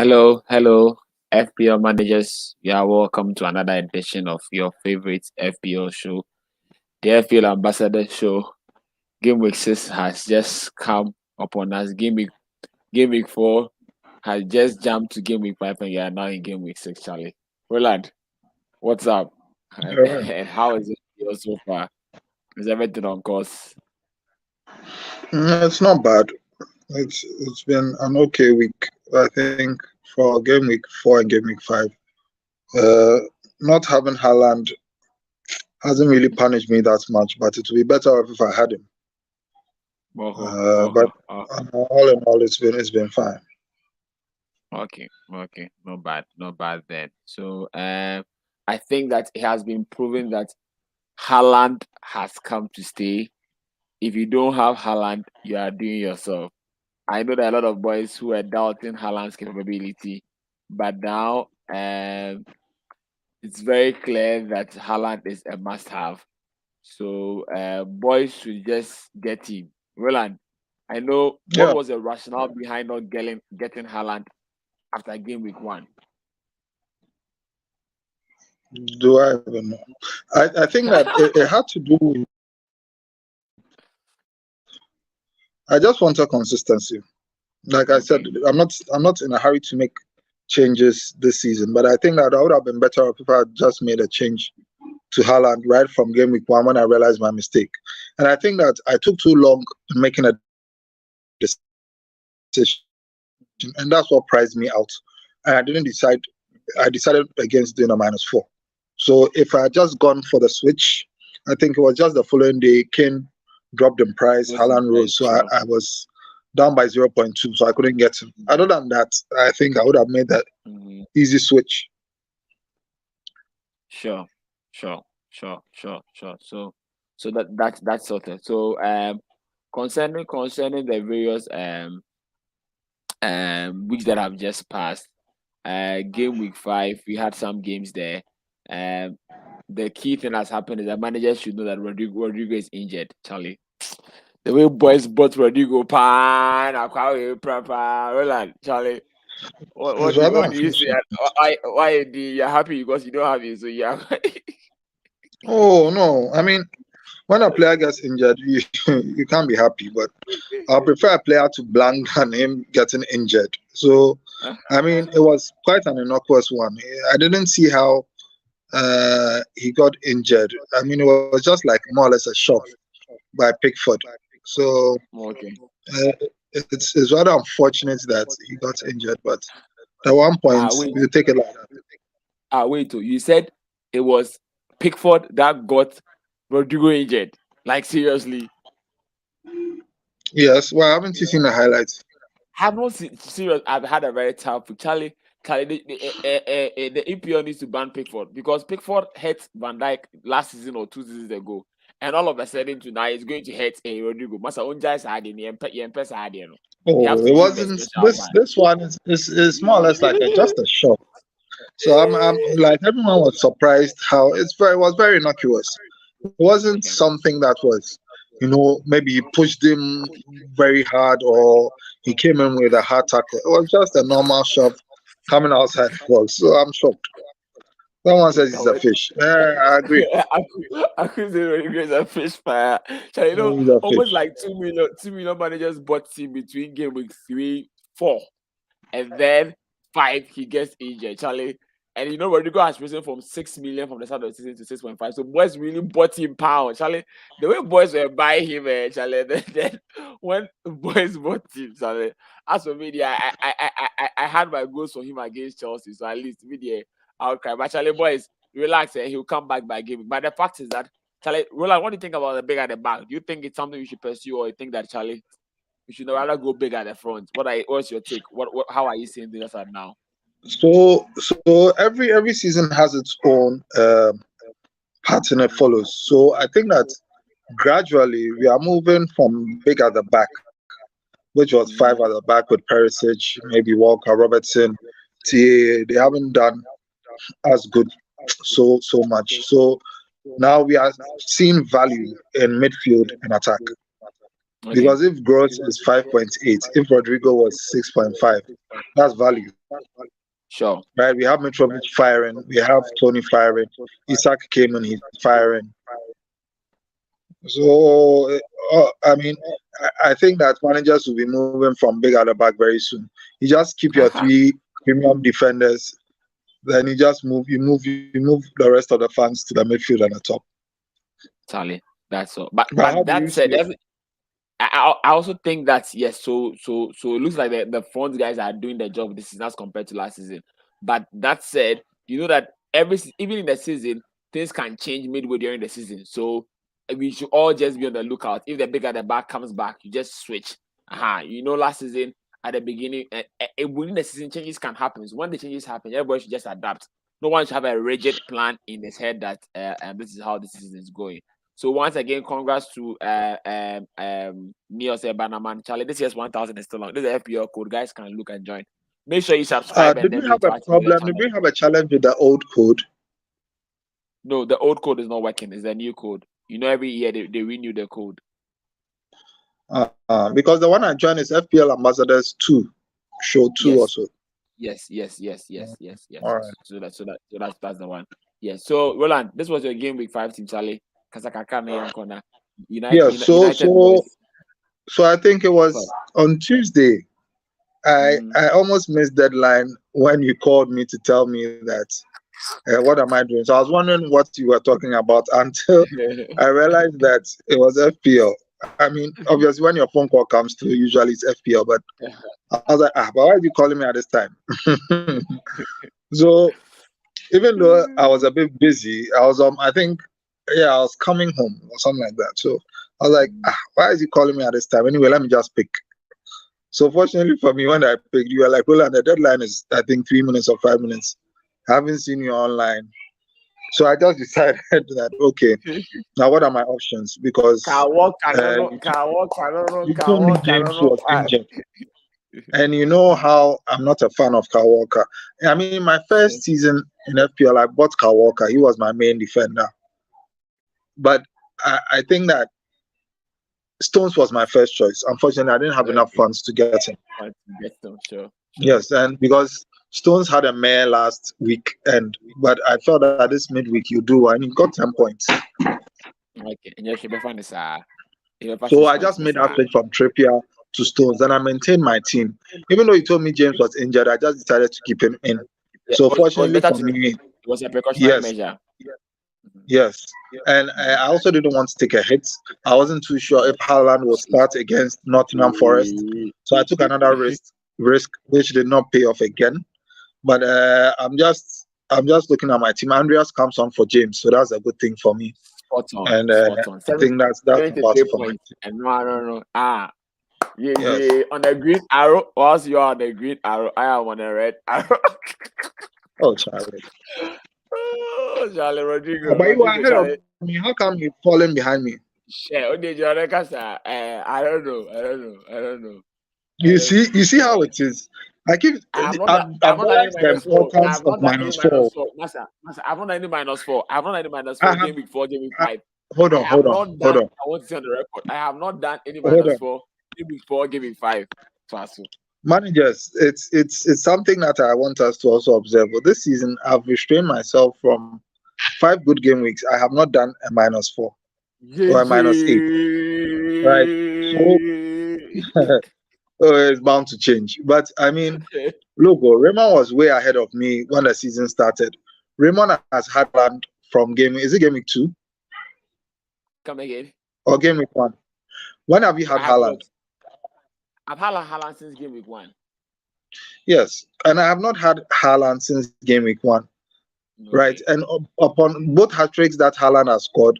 Hello, FPL managers. You are welcome to another edition of your favorite FPL show, the FPL Ambassador show. Game week 6 has just come upon us. Game week 4 has just jumped to game week 5, and you are now in game week 6, Charlie. Roland, what's up? Alright. How is it so far? Is everything on course? It's not bad. It's been an okay week, I think, for game week 4 and game week 5. Uh, Not having Haaland hasn't really punished me that much, but it would be better off if I had him. But all in all, it's been fine. Okay, not bad then. So, I think that it has been proven that Haaland has come to stay. If you don't have Haaland, you are doing yourself. I know there are a lot of boys who are doubting Haaland's capability, but now it's very clear that Haaland is a must-have. So boys should just get him. Roland, I know what Yeah. was the rationale behind not getting Haaland after game week 1? Do I even know? I think that it had to do with. I just wanted consistency. Like I said, Okay. I'm not in a hurry to make changes this season, but I think that I would have been better off if I had just made a change to Haaland right from game week 1 when I realized my mistake. And I think that I took too long in making a decision, and that's what priced me out. And I didn't decide. I decided against doing a -4. So if I had just gone for the switch, I think it was just the following day, Kane dropped in price, What's the Haaland rose, price? so Sure. I was down by 0.2, so I couldn't get him. Other than that, I think I would have made that Mhm. easy switch. Sure, sure. So that's sorted. So concerning the various weeks that have just passed, game week 5 we had some games there. Um, the key thing that's happened is that managers should know that Rodrigo is injured. Charlie, the way boys bought Rodrigo, pan, Roland, Charlie. What It's what do you, rather what do you say? unfortunate. You're happy because you don't have it, so yeah. Oh no, I mean, when a player gets injured, you you can't be happy. But I prefer a player to blank than him getting injured. So, I mean, it was quite an innocuous one. I didn't see how he got injured. I mean, it was just like more or less a shove by Pickford. So Okay. uh, it's rather unfortunate that he got injured. But at one point, Wait. you take it like that. Wait. You said it was Pickford that got Rodrigo injured. Like seriously, Yes. Well, haven't you seen the highlights? have not serious. I've had a very tough week. Charlie, the EPL needs to ban Pickford because Pickford hit Van Dijk last season or 2 seasons ago, and all of a sudden tonight it's going to hit Rodrigo. Masa Unja is adding no. They have Oh, to it give him a wasn't. special This ban. this one is more or less like just a shove. So I'm like everyone was surprised how it was very innocuous. It wasn't Okay. something that was, maybe he pushed him very hard or he came in with a hard tackle. It was just a normal shove coming outside the box. So I'm shocked. Someone says he's a fish. I agree. I could say Rodriguez a fish fire. So, He's a almost fish. like 2 million managers bought him between game week 3, 4, and then 5 he gets injured. Charlie. And Rodrigo has risen from 6 million from the start of the season to 6.5. So boys really bought him pound. Charlie. The way boys were buying him, Charlie, then when boys bought him, Charlie. As for me, I had my goals for him against Chelsea. So at least me, I'll cry. But Charlie, boys, relax, he'll come back by game. But the fact is that Charlie, Roland, what do you think about the big at the back? Do you think it's something we should pursue, or you think that Charlie, we should rather go big at the front? What's your take? How are you seeing this at now? So every season has its own pattern it follows. So I think that gradually we are moving from big at the back, which was five Mm, at the back with Perisic, maybe Walker, Robertson, TA. They haven't done as good so much. So now we are seeing value in midfield and attack. Because if Gross is 5.8, if Rodrigo was 6.5, that's value. Sure. Right? We have Mitrovic firing, we have Tony firing, Isaac came in, he's firing. So, I mean, I think that managers will be moving from big at the back very soon. You just keep your 3 premium defenders, then you just move the rest of the fans to the midfield and the top. Charlie, that's all. But how do that you said, see it? I also think that yes. So it looks like the front guys are doing their job this season as compared to last season. But that said, you know that even in the season, things can change midway during the season. So we should all just be on the lookout. If the big at the back comes back, you just switch. You know, last season at the beginning, within the season, changes can happen. So when the changes happen, everybody should just adapt. No one should have a rigid plan in his head that this is how the season is going. So once again, congrats to Nios Banaman. Charlie, this year's 1,000 is still on. This is the FPL code. Guys can look and join. Make sure you subscribe. Did we have a problem? Did we have a challenge with the old code? No, the old code is not working. It's the new code. You know, every year they renew the code. Because the one I joined is FPL Ambassadors 2, show 2 or so. Yes. All right. So that's the one. Yes. So Roland, this was your game week 5 team, Charlie. So I think it was on Tuesday. I almost missed deadline when you called me to tell me that what am I doing. So I was wondering what you were talking about until I realized that it was FPL. I mean, obviously, when your phone call comes through, usually it's FPL. But I was like, but why are you calling me at this time? So even though I was a bit busy, I was I think, I was coming home or something like that. So I was like, why is he calling me at this time? Anyway, let me just pick. So fortunately for me, when I picked, you were like, Roland, the deadline is, I think, 3 minutes or 5 minutes. I haven't seen you online. So I just decided that, okay, now what are my options? Because you told me James was injured. And you know how I'm not a fan of Kyle Walker. I mean, my first season in FPL, I bought Kyle Walker. He was my main defender. But I think that Stones was my first choice. Unfortunately, I didn't have enough funds to get him. Sure. Yes, and because Stones had a mare last week, but I felt that this midweek you do, and he got 10 points. Okay, and you should be fun. So I just made that switch from Trippier to Stones, and I maintained my team. Even though he told me James was injured, I just decided to keep him in. So fortunately for me, it was a precautionary measure. Yes, and I also didn't want to take a hit. I wasn't too sure if Haaland would start against Nottingham Forest, so I took another risk which did not pay off again. But I'm just looking at my team. Andreas comes on for James, so that's a good thing for me. Spot on. And I think that's about it for my team. And no. Yeah. On the green arrow, whilst you are on the green arrow, I am on the red arrow. Oh, Charlie. Oh, Charlie Rodrigo. But you are ahead of me. How come you're falling behind me? Yeah, I don't know. You see how it is. I've realized the importance of -4. I've not done any -4. I've not done any -4. Game week 4, game week 5. Hold on. I want to see on the record. I have not done any -4. Game week 4, game week 5. Managers, it's something that I want us to also observe. But this season, I've restrained myself from 5 good game weeks. I have not done a -4 or a -8. Right? So it's bound to change. But I mean, look, Raymond was way ahead of me when the season started. Raymond has had Haaland from game week 2? Come again. Or game week 1? When have you had Haaland? I've had Haaland since game week 1. Yes, and I have not had Haaland since game week 1. Okay. Right, and upon both hat-tricks that Haaland has scored,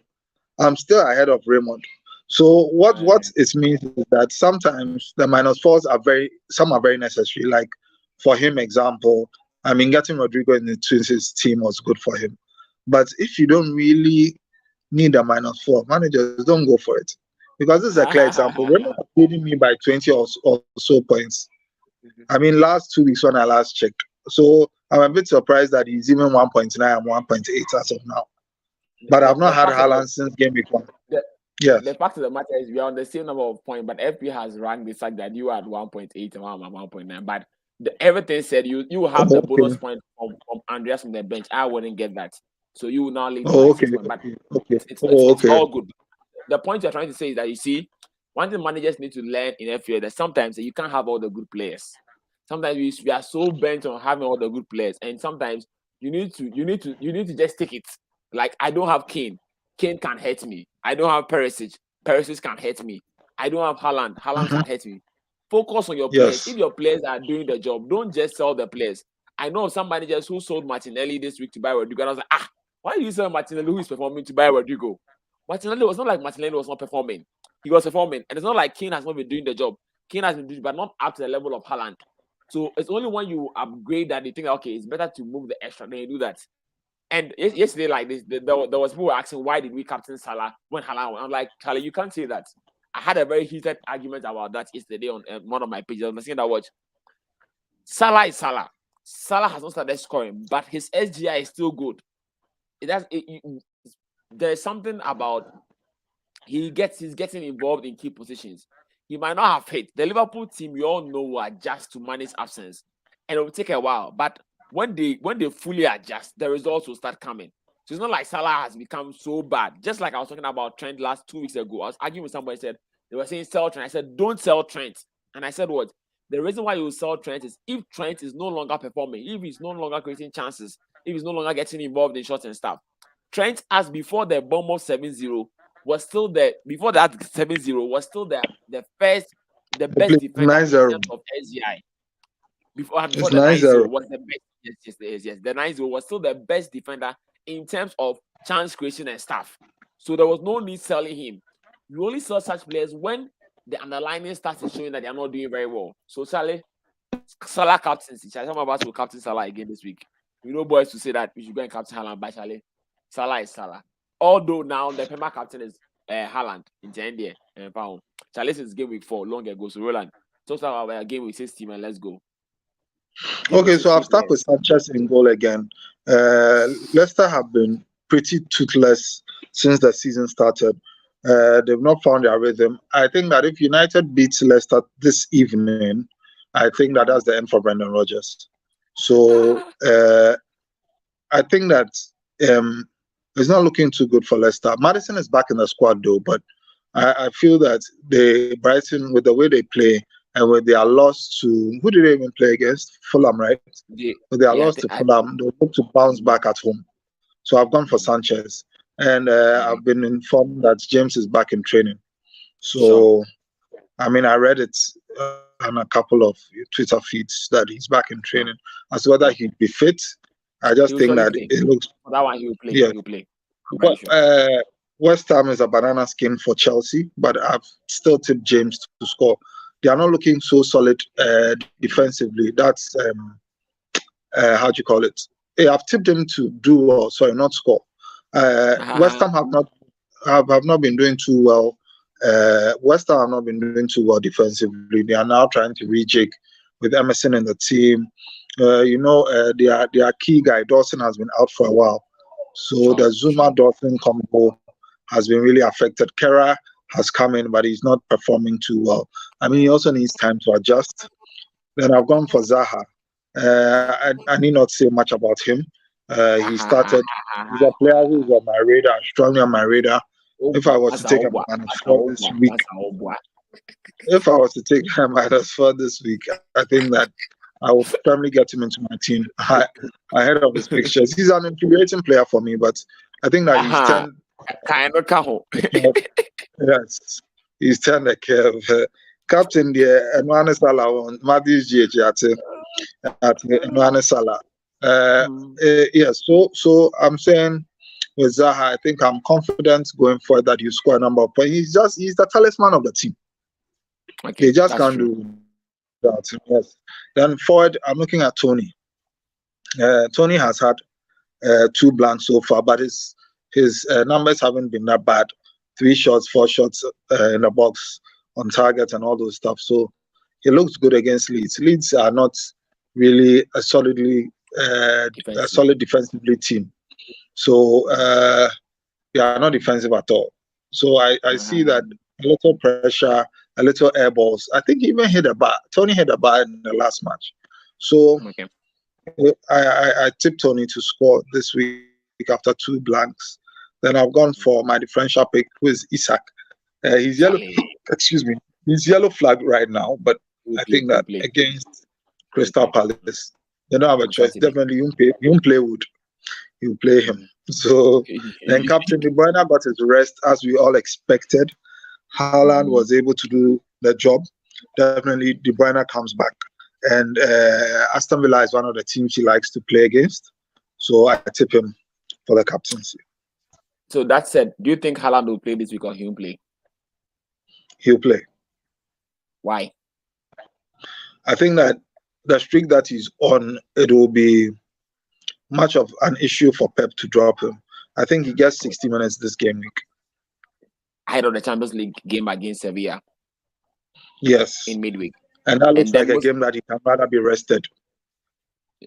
I'm still ahead of Raymond. So what it means is that sometimes the -4s are very necessary. Like for him, example, I mean, getting Rodrigo in the Twins' team was good for him. But if you don't really need a -4, managers don't go for it. Because this is a clear example. Raymond was leading me by 20 or so points. I mean, last 2 weeks when I last checked. So I'm a bit surprised that he's even 1.9 and 1.8 as of now. But I've not had Haaland since game week 1. Yes. The fact of the matter is we are on the same number of points, but FP has ranked the fact that you are at 1.8 and I'm at 1.9. But everything said you have the bonus Okay. point from Andreas from the bench. I wouldn't get that. So you will now lead by Oh, okay. 6 points. But Okay. it's Okay. all good. The point you're trying to say is that you see, one thing managers need to learn in FPL that sometimes you can't have all the good players. Sometimes we are so bent on having all the good players, and sometimes you need to just take it. Like I don't have Kane. Kane can hurt me. I don't have Perisic. Perisic can hurt me. I don't have Haaland. Haaland can hurt me. Focus on your players. Yes. If your players are doing the job, don't just sell the players. I know of some managers who sold Martinelli this week to buy Rodrigo. And I was like, why do you sell Martinelli who is performing to buy Rodrigo? Martinelli was not like Martinelli was not performing. He was performing. And it's not like Kane has not been doing the job. Kane has been doing it, but not up to the level of Haaland. So it's only when you upgrade that you think, okay, it's better to move the extra, then you do that. And yesterday, like this, there was people asking why did we captain Salah when Haaland went. I'm like, Charlie, you can't say that. I had a very heated argument about that yesterday on one of my pages. I'm saying that watch. Salah is Salah. Salah has not started scoring, but his SGI is still good. There's something about he's getting involved in key positions. He might not have hit. The Liverpool team, we all know, will adjust to manage absence, and it will take a while. But when they fully adjust, the results will start coming. So it's not like Salah has become so bad. Just like I was talking about Trent last 2 weeks ago. I was arguing with somebody, said they were saying sell Trent. I said don't sell Trent, and I said what? The reason why you sell Trent is if Trent is no longer performing, if he's no longer creating chances, if he's no longer getting involved in shots and stuff. Trent, as before the Bournemouth 7-0, was still the before that 7-0 was still the best defender in terms of SGI. Before the 9-0 was the best. Yes. The 9-0 was still the best defender in terms of chance creation and stuff. So there was no need selling him. You only sell such players when the underlying stats is showing that they are not doing very well. So Salah captaincy. Some of us will captain Salah again this week. We know boys to say that we should go and captain Haaland, but Salah is Salah. Although now the Perma-Captain is Haaland in the end there. Charlie is game week 4 long ago. So Rowland, talk about our game week 6 team and let's go. Okay, so I've started with Sanchez in goal again. Leicester have been pretty toothless since the season started. They've not found their rhythm. I think that if United beats Leicester this evening, I think that that's the end for Brendan Rodgers. So I think that it's not looking too good for Leicester. Maddison is back in the squad though, but I feel that Brighton, with the way they play and with their loss to, who did they even play against? Fulham, right? With their loss to Fulham, they hope to bounce back at home. So I've gone for Sanchez. And I've been informed that James is back in training. So, I mean, I read it on a couple of Twitter feeds that he's back in training. As to whether he'd be fit, I just think that it looks... For that one, he'll play. Yeah. He'll play. But, West Ham is a banana skin for Chelsea, but I've still tipped James to score. They are not looking so solid defensively. That's, how do you call it? I've tipped him to do well, sorry, not score. West Ham have not been doing too well. West Ham have not been doing too well defensively. They are now trying to rejig with Emerson in the team. Their key guy Dawson has been out for a while, so the Zuma-Dawson combo has been really affected. Kera has come in, but he's not performing too well. I mean, he also needs time to adjust. Then I've gone for Zaha. I need not say much about him. He started. He's a player who's on my radar, strongly on my radar. If I was to take a -4 this week, I think that I will firmly get him into my team ahead of his fixtures. He's an infuriating player for me, but I think that he's turned. Yes, he's turned the curve. Captain there, Emmanuel Salah on Matthew's GH at Emmanuel Salah. Yes, so I'm saying with Zaha, I think I'm confident going forward that you score a number of points. He's the talisman of the team. Okay, they just can't do that. Yes. Then forward, I'm looking at Tony. Tony has had 2 blanks so far, but his numbers haven't been that bad. 3 shots, 4 shots in the box on target and all those stuff. So he looks good against Leeds. Leeds are not really a solid defensively team. So they are not defensive at all. So I see that a little pressure, a little air balls. I think he even hit a bar. Tony hit a bar in the last match. So Okay. I tipped Tony to score this week after 2 blanks. Then I've gone for my differential pick, who is Isaac. He's yellow. Charlie, Excuse me. He's yellow flag right now, but I think that you play. against You Crystal play Palace, they don't have a on choice. Saturday. Definitely, you won't play Wood. You play him. So then Captain De Bruyne got his rest as we all expected. Haaland was able to do the job. Definitely, De Bruyne comes back. And Aston Villa is one of the teams he likes to play against. So I tip him for the captaincy. So that said, do you think Haaland will play this week or he won't play? He'll play. Why? I think that the streak that he's on, it will be much of an issue for Pep to drop him. I think he gets 60 minutes this game week. Ahead of the Champions League game against Sevilla. Yes. In midweek. And that looks like a game that he can rather be rested.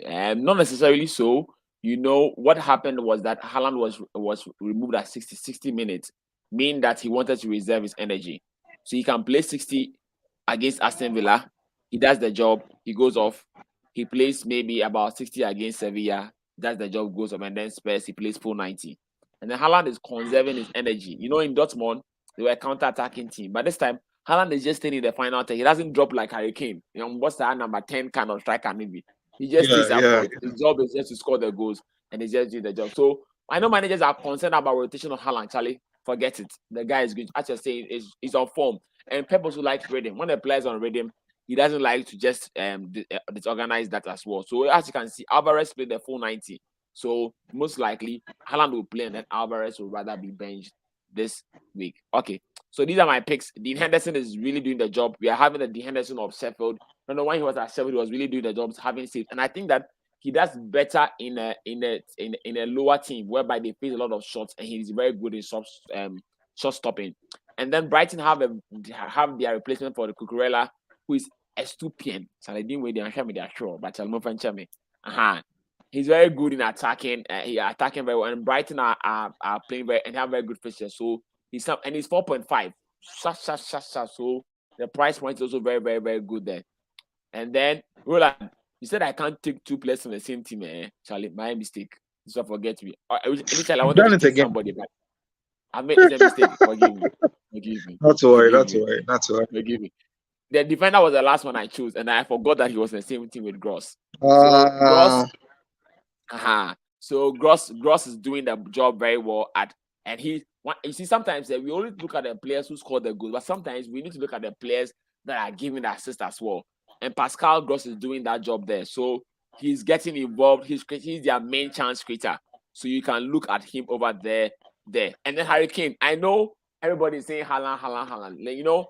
Not necessarily so. You know, what happened was that Haaland was removed at 60 minutes, meaning that he wanted to reserve his energy. So he can play 60 against Aston Villa. He does the job. He goes off. He plays maybe about 60 against Sevilla. Does the job, goes off. And then Spurs, he plays full 90. And then Haaland is conserving his energy. You know, in Dortmund, they were a counter-attacking team. But this time, Haaland is just staying in the final 10. He doesn't drop like Harry Kane. You know, what's that number 10 kind of striker maybe? He just stays up front. His job is just to score the goals, and he's just doing the job. So I know managers are concerned about rotation of Haaland. Charlie, forget it. The guy is good. As you're saying, is on form. And Pep also likes rhythm. When the player's on rhythm, he doesn't like to just disorganize that as well. So as you can see, Alvarez played the full 90. So most likely Haaland will play, and then Alvarez will rather be benched this week. Okay, so these are my picks. Dean Henderson is really doing the job. We are having the Dean Henderson of Sheffield. I don't know when he was at Sheffield, he was really doing the job, having saved. And I think that he does better in a lower team whereby they face a lot of shots, and he's very good in shot stopping. And then Brighton have their replacement for the Cucurella, who is S2PM. So they didn't wait there and me their show, but I'll move and me. He's very good in attacking. He attacking very well, and Brighton are playing very and have very good fixtures. So he's 4.5. So the price point is also very, very, very good there. And then Rowland, you said I can't take 2 players from the same team, Charlie. My mistake. So forget me. Initially, I wanted to take somebody, but I made a mistake. Forgive me. Not to worry. Forgive me. The defender was the last one I chose, and I forgot that he was in the same team with Gross. So Gross is doing the job very well and you see, sometimes we only look at the players who score the goals, but sometimes we need to look at the players that are giving the assist as well. And Pascal Gross is doing that job there. So he's getting involved. He's their main chance creator. So you can look at him over there. And then Harry Kane. I know everybody's saying Haaland.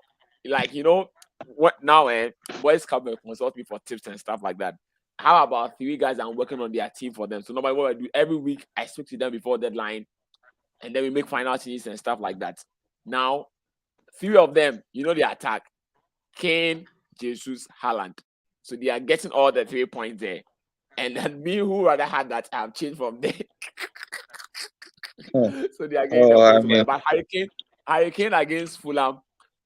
What now? Boys come and consult me for tips and stuff like that. How about 3 guys I'm working on their team for them? So normally what I do every week, I speak to them before deadline, and then we make final changes and stuff like that. Now, 3 of them, the attack: Kane, Jesus, Haaland. So they are getting all the 3 points there. And then me, who rather had that, I've changed from there. So they are getting the points. But Harry Kane against Fulham.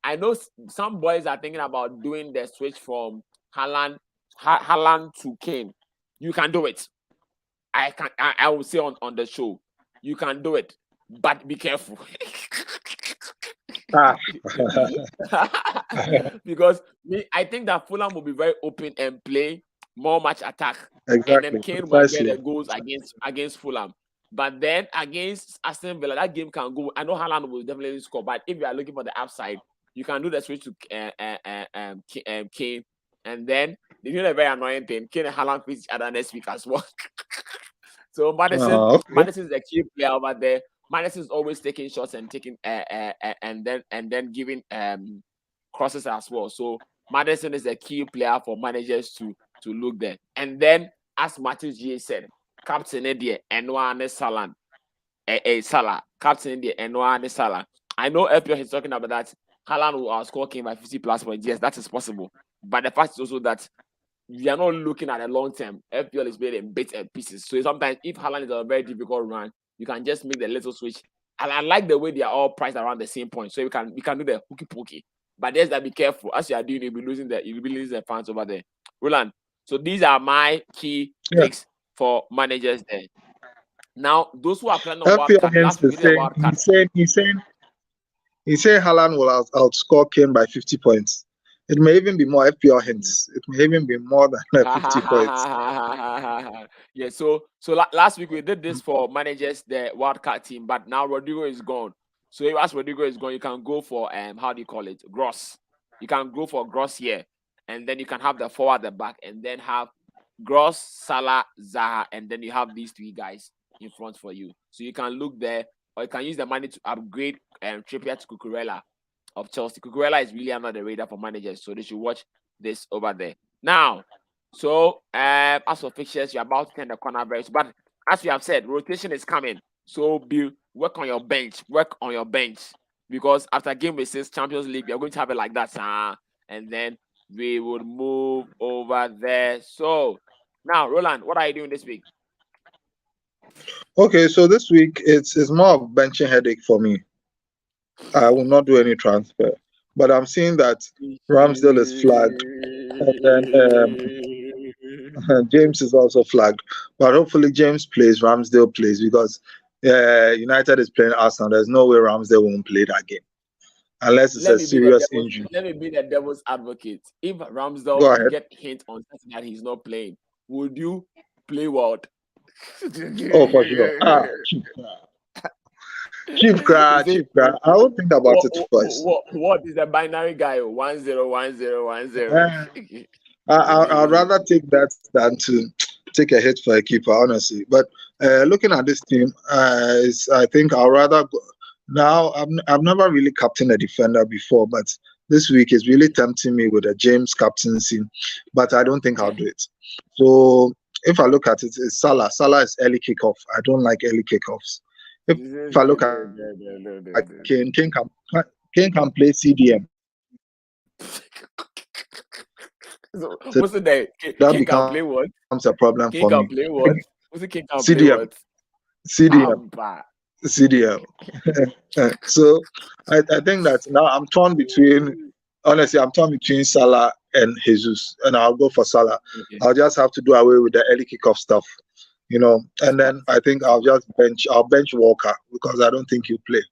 I know some boys are thinking about doing the switch from Haaland to Kane. You can do it. I will say on the show, you can do it, but be careful. Because I think that Fulham will be very open and play more match attack. Exactly. And then Kane will get the goals against Fulham. But then against Aston Villa, that game can go. I know Haaland will definitely score, but if you are looking for the upside, you can do the switch to Kane. And then they do a very annoying thing. Kane and Haaland face each other next week as well. So Maddison is a key player over there. Maddison is always taking shots and taking and then giving crosses as well. So Maddison is a key player for managers to look there. And then, as Matthew G said, Captain India and Salah, Salah, Captain India and Salah. I know FPL is talking about that. Haaland will outscore Kane by 50 plus points. Yes, that is possible. But the fact is also that we are not looking at a long term. FPL is made in bits and pieces. So sometimes if Haaland is on a very difficult run, you can just make the little switch I like the way they are all priced around the same point, so we can do the hooky pokey. But there's that be careful as you are doing. You'll be losing the fans over there, Roland. So these are my key picks for managers there. Now, those who are playing on wild card, last week we did a wild card. He's saying Haaland will outscore Kane by 50 points. It may even be more. FPL hints. It may even be more than 50 points. Yeah. So last week we did this for managers, the wild card team, but now Rodrigo is gone. So as Rodrigo is gone, you can go for how do you call it? Gross. You can go for Gross here, and then you can have the 4 at the back, and then have Gross, Salah, Zaha, and then you have these 3 guys in front for you. So you can look there, or you can use the money to upgrade Trippier to Cucurella of Chelsea. Cucurella is really under the radar for managers, so they should watch this over there. Now, so as for fixtures, you're about to turn the corner very soon. But as we have said, rotation is coming. So work on your bench. Work on your bench. Because after Gameweek Champions League, we are going to have it like that. And then we would move over there. So now, Roland, what are you doing this week? Okay, so this week it's more of benching headache for me. I will not do any transfer, but I'm seeing that Ramsdale is flagged, and then James is also flagged. But hopefully James plays, Ramsdale plays, because United is playing Arsenal. There's no way Ramsdale won't play that game unless it's a serious injury. Let me be the devil's advocate. If Ramsdale get hint on that he's not playing, would you play what? Oh, for sure. Cheap crack. I won't think about it twice. What is the binary guy? 101010. I'd rather take that than to take a hit for a keeper, honestly. But looking at this team, I think I'd rather go. Now, I've never really captained a defender before, but this week is really tempting me with a James captaincy, but I don't think I'll do it. So if I look at it, it's Salah. Salah is early kickoff. I don't like early kickoffs. If I look at Kane can play CDM. So, what's the name? That becomes a problem for me. Can play what? What's the King can CDM. play what? CDM. So I think that now I'm torn between Salah and Jesus, and I'll go for Salah. Okay. I'll just have to do away with the early kickoff stuff, and then I think I'll bench Walker because I don't think he'll play.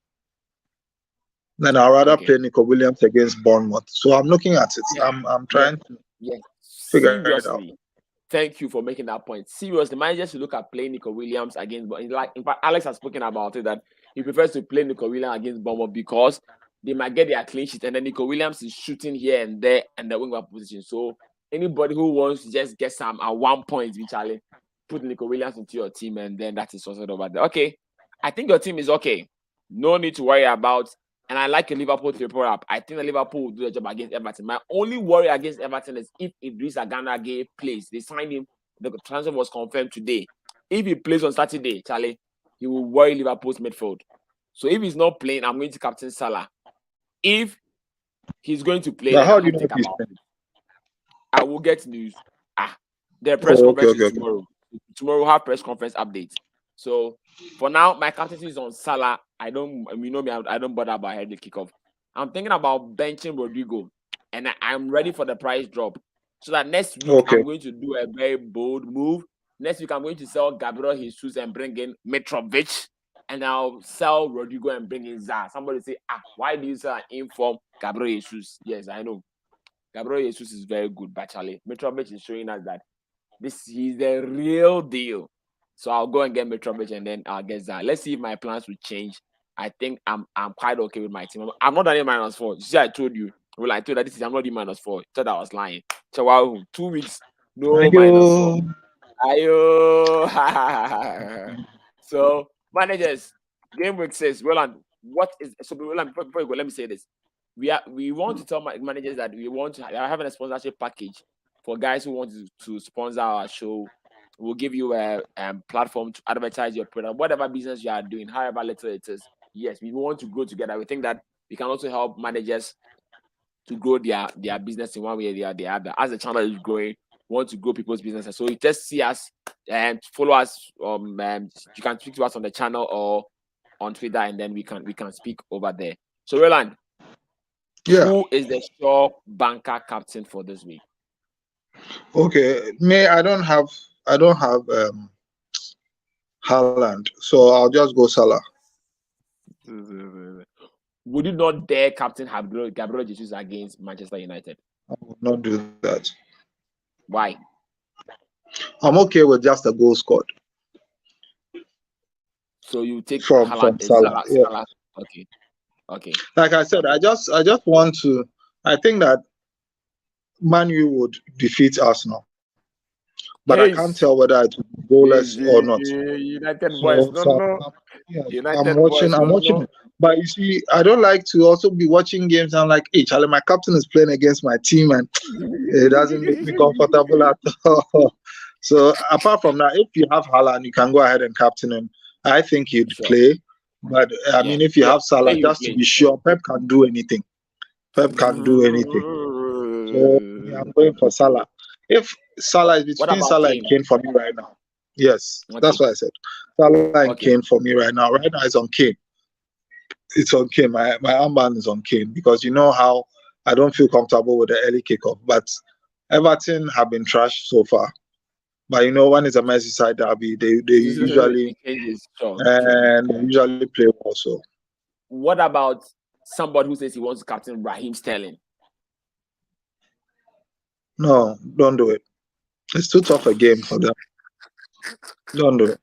Then I'd rather play Nico Williams against Bournemouth. So I'm looking at it. I'm trying to figure it out. Thank you for making that point. Seriously, the manager should look at playing Nico Williams against, in fact, Alex has spoken about it, that he prefers to play Nico Williams against Bournemouth because they might get their clean sheet, and then Nico Williams is shooting here and there and the wing back position. So anybody who wants to just get some at 1 point, Charlie, put Nico Williams into your team, and then that is sorted over there. Okay, I think your team is okay. No need to worry about. And I like a Liverpool to report up. I think the Liverpool will do the job against Everton. My only worry against Everton is if Idrissa Gana Gueye plays. They signed him. The transfer was confirmed today. If he plays on Saturday, Charlie, he will worry Liverpool's midfield. So if he's not playing, I'm going to captain Salah. If he's going to play, how do you know if he's playing? I will get news. The press conference is tomorrow. Tomorrow we'll have press conference updates. So for now, my captaincy is on Salah. I don't bother about headed kickoff. I'm thinking about benching Rodrigo, and I'm ready for the price drop. So that next week I'm going to do a very bold move. Next week I'm going to sell Gabriel Jesus and bring in Mitrovic, and I'll sell Rodrigo and bring in Zaha. Somebody say, why do you sell an inform Gabriel Jesus? Yes, I know. Gabriel Jesus is very good, but Charlie, Mitrovic is showing us that he's the real deal. So I'll go and get Mitrovic and then I'll get Zaha. Let's see if my plans will change. I think I'm quite okay with my team. I'm not doing -4. You see, I told you. Well, I told that this is I'm not doing -4. You thought I was lying. So wow, 2 weeks, no -4. Ayo. So managers, Gameweek says, Roland, what is so Roland, before you go, let me say this. We want to tell my managers that we want to have a sponsorship package for guys who want to sponsor our show. We'll give you a platform to advertise your product, whatever business you are doing, however little it is. Yes, we want to grow together. We think that we can also help managers to grow their business in one way or the other. As the channel is growing, we want to grow people's businesses. So you just see us and follow us. You can speak to us on the channel, or on Twitter, and then we can speak over there. So Rowland, Yeah. who is the sure banker captain for this week? Okay. I don't have Haaland, so I'll just go Salah. Would you not dare captain Gabriel Jesus against Manchester United? I will not do that. Why? I'm okay with just a goal scored. So you take from Salah. Yeah. Salah. Okay. Like I said, I just want to. I think that Man U would defeat Arsenal, but I can't tell whether it will be goalless or not. United boys, I'm watching it. But you see, I don't like to also be watching games. I'm like, hey, Charlie, my captain is playing against my team, and it doesn't make me comfortable at all. So apart from that, if you have Haaland, you can go ahead and captain him. I think he'd play. But I mean, if you have Salah, just to be sure, Pep can do anything. Pep can do anything. So yeah, I'm going for Salah. If Salah is between Salah and Kane for me right now. Yes, that's what I said. Salah and Kane for me right now. Right now it's on Kane. It's on Kane. My armband is on Kane because you know how I don't feel comfortable with the early kickoff. But Everton have been trashed so far. But you know, when it's a Merseyside derby, they usually and they usually play well. So what about somebody who says he wants to captain Raheem Sterling? No, don't do it. It's too tough a game for them. Don't do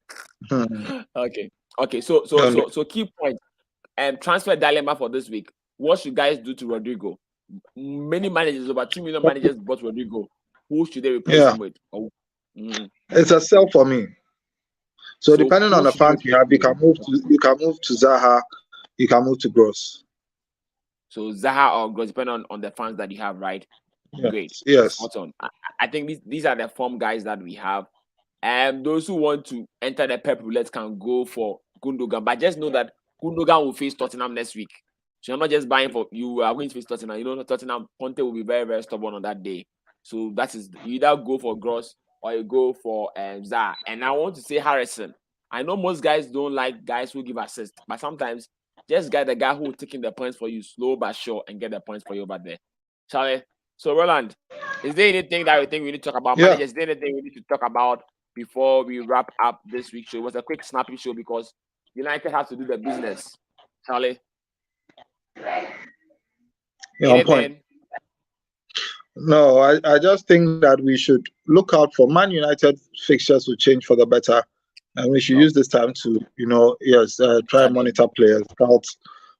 it. Okay. So key point. Transfer dilemma for this week. What should guys do to Rodrigo? Many managers, over 2 million managers bought Rodrigo. Who should they replace him with? It's a sell for me. So depending on the funds you have, you can move to Zaha, you can move to Gross. So Zaha or Gross, depending on the funds that you have, right? Yes. Great. Yes. I think these are the form guys that we have. And those who want to enter the Pep roulette can go for Gundogan. But just know that Gundogan will face Tottenham next week. So you're not just buying for you are going to face Tottenham. You know Tottenham Conte will be very, very stubborn on that day. So that is you either go for Gross or you go for Zaha. And I want to say Harrison. I know most guys don't like guys who give assists, but sometimes just get the guy who will take in the points for you slow but sure and get the points for you over there. Charlie. So Rowland, is there anything that you think we need to talk about? Managers, is there anything we need to talk about before we wrap up this week's show? It was a quick, snappy show because United has to do the business. Charlie? On point. No, I just think that we should look out for Man United fixtures to change for the better. And we should use this time to, try and monitor players, scout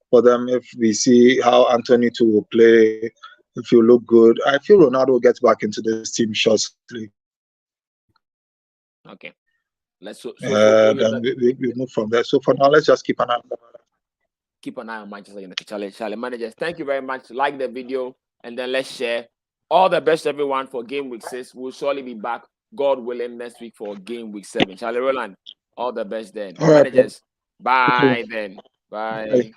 for them if we see how Anthony too will play. If you look good, I feel Ronaldo gets back into this team shortly. Okay, let's then we move from there. So for now, let's just keep an eye on that. Keep an eye on Manchester United. Charlie managers, thank you very much. Like the video and then let's share. All the best, everyone, for Game Week 6. We'll surely be back, God willing, next week for Game Week 7. Charlie Rowland, all the best then. All right, managers, bye then. Bye.